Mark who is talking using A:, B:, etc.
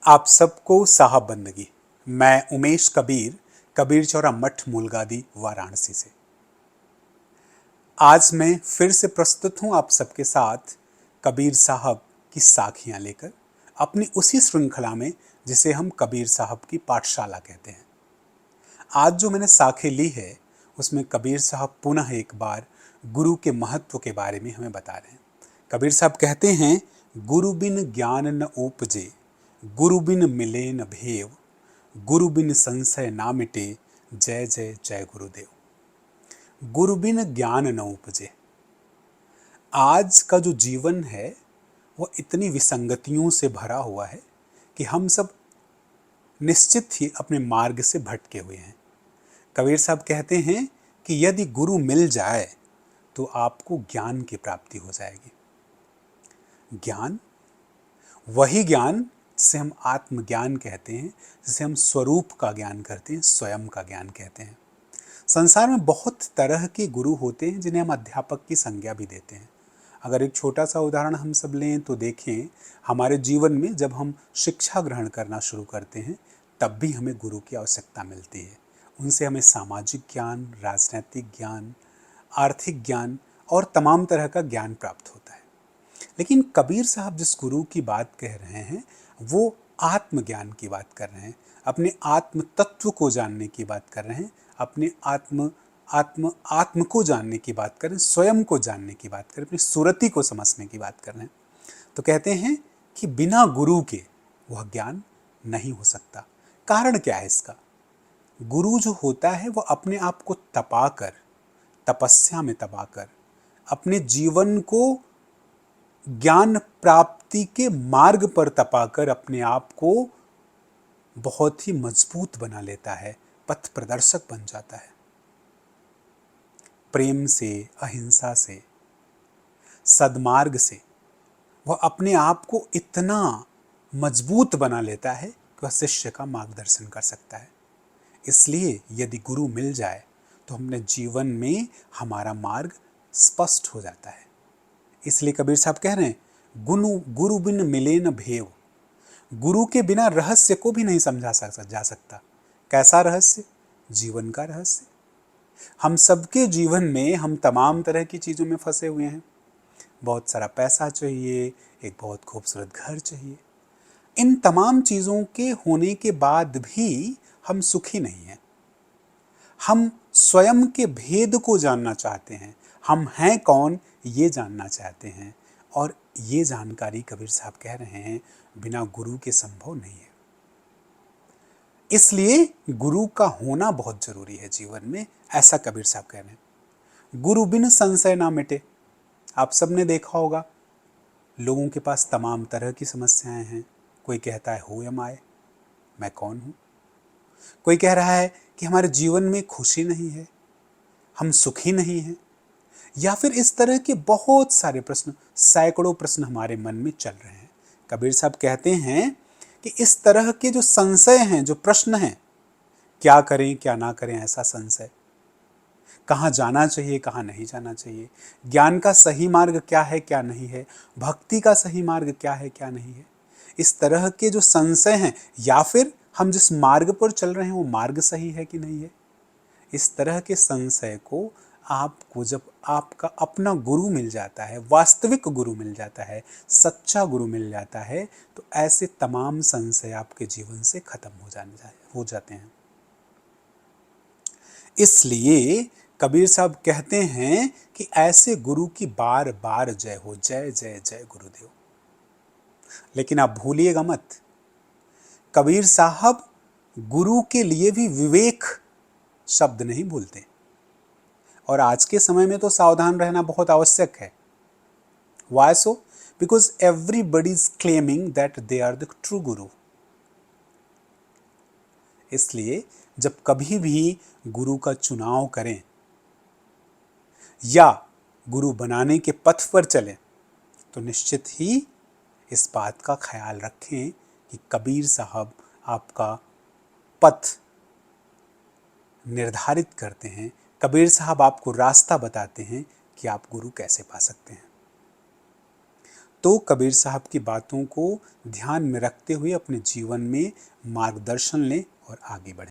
A: आप सबको साहब बंदगी। मैं उमेश कबीर, कबीर चौरा मठ मूलगादी वाराणसी से। आज मैं फिर से प्रस्तुत हूं आप सबके साथ कबीर साहब की साखियां लेकर, अपनी उसी श्रृंखला में जिसे हम कबीर साहब की पाठशाला कहते हैं। आज जो मैंने साखी ली है उसमें कबीर साहब पुनः एक बार गुरु के महत्व के बारे में हमें बता रहे हैं। कबीर साहब कहते हैं, गुरु बिन ज्ञान न उपजे, गुरु बिन मिले न भेव, गुरु बिन संशय ना मिटे, जय जय जय गुरुदेव। गुरु बिन ज्ञान न उपजे। आज का जो जीवन है वो इतनी विसंगतियों से भरा हुआ है कि हम सब निश्चित ही अपने मार्ग से भटके हुए हैं। कबीर साहब कहते हैं कि यदि गुरु मिल जाए तो आपको ज्ञान की प्राप्ति हो जाएगी। ज्ञान, वही ज्ञान जिसे हम आत्मज्ञान कहते हैं, जिसे हम स्वरूप का ज्ञान करते हैं, स्वयं का ज्ञान कहते हैं। संसार में बहुत तरह के गुरु होते हैं जिन्हें हम अध्यापक की संज्ञा भी देते हैं। अगर एक छोटा सा उदाहरण हम सब लें तो देखें, हमारे जीवन में जब हम शिक्षा ग्रहण करना शुरू करते हैं तब भी हमें गुरु की आवश्यकता मिलती है। उनसे हमें सामाजिक ज्ञान, राजनैतिक ज्ञान, आर्थिक ज्ञान और तमाम तरह का ज्ञान प्राप्त होता है। लेकिन कबीर साहब जिस गुरु की बात कह रहे हैं वो आत्मज्ञान की बात कर रहे हैं, अपने आत्म तत्व को जानने की बात कर रहे हैं, अपने आत्म आत्म आत्म को जानने की बात कर रहे हैं, स्वयं को जानने की बात कर रहे हैं, अपनी सुरति को समझने की बात कर रहे हैं। तो कहते हैं कि बिना गुरु के वह ज्ञान नहीं हो सकता। कारण क्या है इसका? गुरु जो होता है वो अपने आप को तपाकर, तपस्या में तपाकर, अपने जीवन को ज्ञान प्राप्ति के मार्ग पर तपाकर अपने आप को बहुत ही मजबूत बना लेता है, पथ प्रदर्शक बन जाता है। प्रेम से, अहिंसा से, सद्मार्ग से वह अपने आप को इतना मजबूत बना लेता है कि वह शिष्य का मार्गदर्शन कर सकता है। इसलिए यदि गुरु मिल जाए तो हमने जीवन में हमारा मार्ग स्पष्ट हो जाता है। इसलिए कबीर साहब कह रहे हैं, गुरु बिन मिले न भेव। गुरु के बिना रहस्य को भी नहीं समझा जा सकता। कैसा रहस्य? जीवन का रहस्य। हम सबके जीवन में हम तमाम तरह की चीज़ों में फंसे हुए हैं। बहुत सारा पैसा चाहिए, एक बहुत खूबसूरत घर चाहिए। इन तमाम चीज़ों के होने के बाद भी हम सुखी नहीं हैं। हम स्वयं के भेद को जानना चाहते हैं, हम हैं कौन ये जानना चाहते हैं, और ये जानकारी कबीर साहब कह रहे हैं बिना गुरु के संभव नहीं है। इसलिए गुरु का होना बहुत जरूरी है जीवन में, ऐसा कबीर साहब कह रहे हैं। गुरु बिन संशय ना मिटे। आप सबने देखा होगा, लोगों के पास तमाम तरह की समस्याएं हैं। कोई कहता है हु एम आई, मैं कौन हूं। कोई कह रहा है कि हमारे जीवन में खुशी नहीं है, हम सुखी नहीं हैं, या फिर इस तरह के बहुत सारे प्रश्न, सैकड़ों प्रश्न हमारे मन में चल रहे हैं। कबीर साहब कहते हैं कि इस तरह के जो संशय हैं, जो प्रश्न हैं, क्या करें क्या ना करें ऐसा संशय, कहाँ जाना चाहिए कहाँ नहीं जाना चाहिए, ज्ञान का सही मार्ग क्या है क्या नहीं है, भक्ति का सही मार्ग क्या है क्या नहीं है, इस तरह के जो संशय हैं, या फिर हम जिस मार्ग पर चल रहे हैं वो मार्ग सही है कि नहीं है, इस तरह के संशय को आपको जब आपका अपना गुरु मिल जाता है, वास्तविक गुरु मिल जाता है, सच्चा गुरु मिल जाता है, तो ऐसे तमाम संशय आपके जीवन से खत्म हो जाते हैं। इसलिए कबीर साहब कहते हैं कि ऐसे गुरु की बार बार जय हो, जय जय जय गुरुदेव। लेकिन आप भूलिएगा मत, कबीर साहब गुरु के लिए भी विवेक शब्द नहीं भूलते, और आज के समय में तो सावधान रहना बहुत आवश्यक है। Why so? Because everybody is claiming that they are the true guru. इसलिए जब कभी भी गुरु का चुनाव करें या गुरु बनाने के पथ पर चलें तो निश्चित ही इस बात का ख्याल रखें कि कबीर साहब आपका पथ निर्धारित करते हैं, कबीर साहब आपको रास्ता बताते हैं कि आप गुरु कैसे पा सकते हैं। तो कबीर साहब की बातों को ध्यान में रखते हुए अपने जीवन में मार्गदर्शन लें और आगे बढ़ें।